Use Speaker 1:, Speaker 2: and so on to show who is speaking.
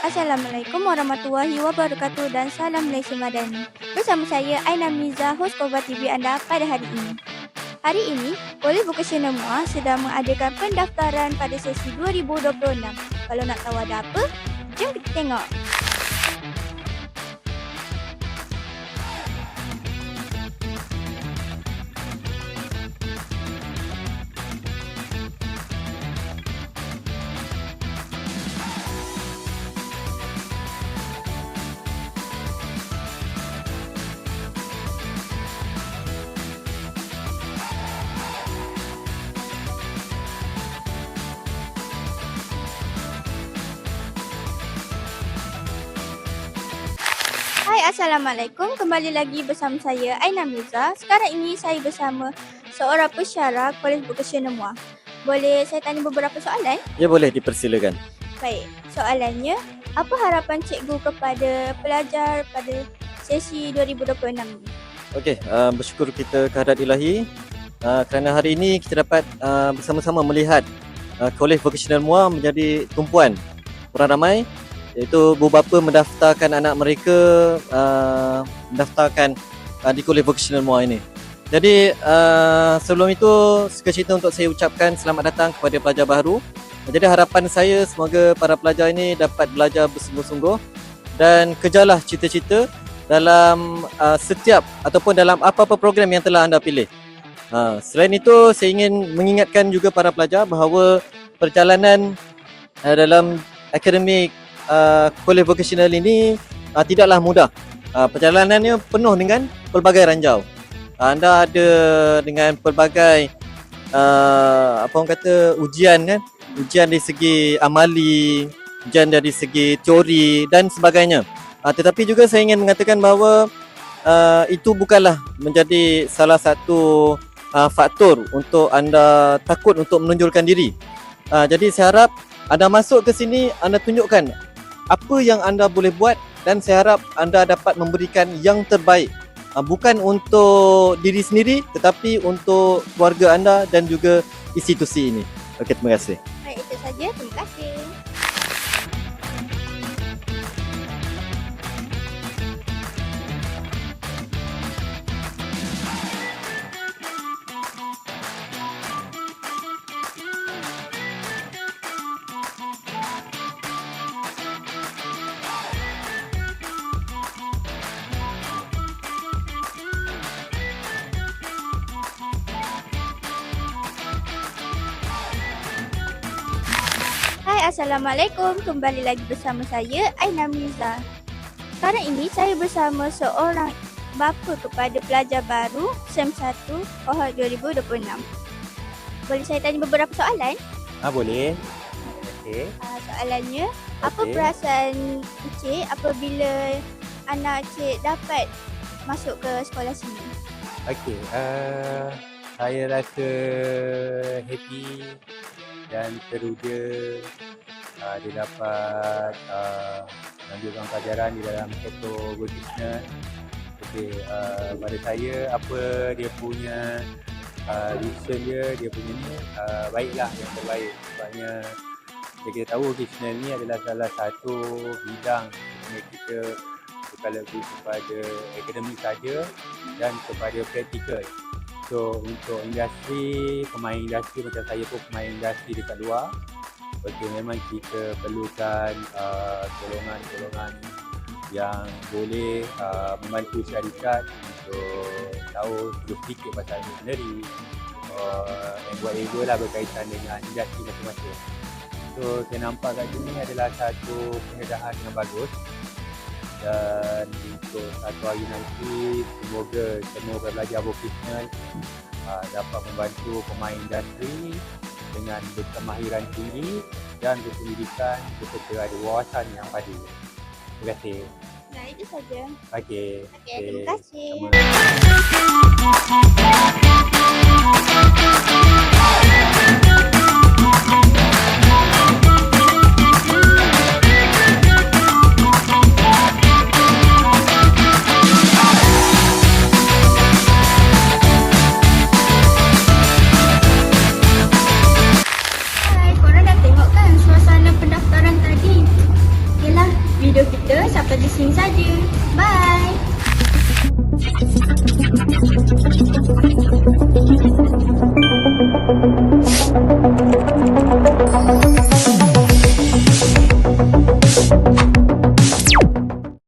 Speaker 1: Assalamualaikum warahmatullahi wabarakatuh dan salam Malaysia Madani. Bersama saya Aina Miza, host Kova TV anda pada hari ini. Hari ini, Kolej Vocasional MUA sedang mengadakan pendaftaran pada sesi 2026. Kalau nak tahu ada apa, jom kita tengok. Hai, Assalamualaikum. Kembali lagi bersama saya Aina Miza. Sekarang ini saya bersama seorang pesyarah Kolej Vocasional MUA. Boleh saya tanya beberapa soalan?
Speaker 2: Ya, boleh, dipersilakan.
Speaker 1: Baik, soalannya, apa harapan cikgu kepada pelajar pada sesi 2026 ini?
Speaker 2: Okey, bersyukur kita kehadrat ilahi kerana hari ini kita dapat bersama-sama melihat Kolej Vocasional MUA menjadi tumpuan orang ramai, iaitu ibu bapa mendaftarkan anak mereka mendaftarkan di Kolej Vocasional MUA ini. Jadi sebelum itu sekecita untuk saya ucapkan selamat datang kepada pelajar baru. Jadi harapan saya semoga para pelajar ini dapat belajar bersungguh-sungguh dan kejarlah cita-cita dalam setiap ataupun dalam apa-apa program yang telah anda pilih. Selain itu saya ingin mengingatkan juga para pelajar bahawa perjalanan dalam akademik Kolej Vocasional ini tidaklah mudah. Perjalanannya penuh dengan pelbagai ranjau. Anda ada dengan pelbagai apa orang kata ujian kan, ujian dari segi amali, ujian dari segi teori dan sebagainya. Tetapi juga saya ingin mengatakan bahawa itu bukanlah menjadi salah satu faktor untuk anda takut untuk menonjolkan diri. Jadi saya harap anda masuk ke sini, anda tunjukkan apa yang anda boleh buat dan saya harap anda dapat memberikan yang terbaik. Bukan untuk diri sendiri tetapi untuk keluarga anda dan juga institusi ini. Okey, terima kasih.
Speaker 1: Baik, itu saja. Terima kasih. Hai, Assalamualaikum. Kembali lagi bersama saya Aina Miza. Sekarang ini saya bersama seorang bapa kepada pelajar baru SEM 1 Kohort 2026. Boleh saya tanya beberapa soalan?
Speaker 2: Boleh. Okey.
Speaker 1: Soalannya, apa
Speaker 2: Okey.
Speaker 1: perasaan Encik apabila anak Encik dapat masuk ke sekolah sini?
Speaker 3: Okey, saya rasa happy dan teruja dia dapat melanjutkan pelajaran di dalam sektor vocational. Okey, pada saya apa dia punya reason dia punya ni baiklah, yang terbaik. Sebabnya kita tahu vocational ni adalah salah satu bidang yang kita bukan lebih kepada akademik saja dan kepada praktikal. So untuk industri, pemain industri macam saya pun pemain industri dekat luar. Okey, memang kita perlukan golongan-golongan yang boleh membantu syarikat untuk tahu sedikit pasal engineering, yang buat ego lah berkaitan dengan industri masing-masing. So saya nampak kat sini adalah satu pendedahan yang bagus. Dan untuk satu hari nanti semoga semua pelajar vocasional dapat membantu pemain industri dengan berkemahiran tinggi dan berpendidikan serta ada wawasan yang padu. Terima kasih.
Speaker 1: Nah, itu saja.
Speaker 3: Okey.
Speaker 1: Terima kasih. Hai, korang dah tengok kan suasana pendaftaran tadi? Yelah, sampai di sini saja. Bye.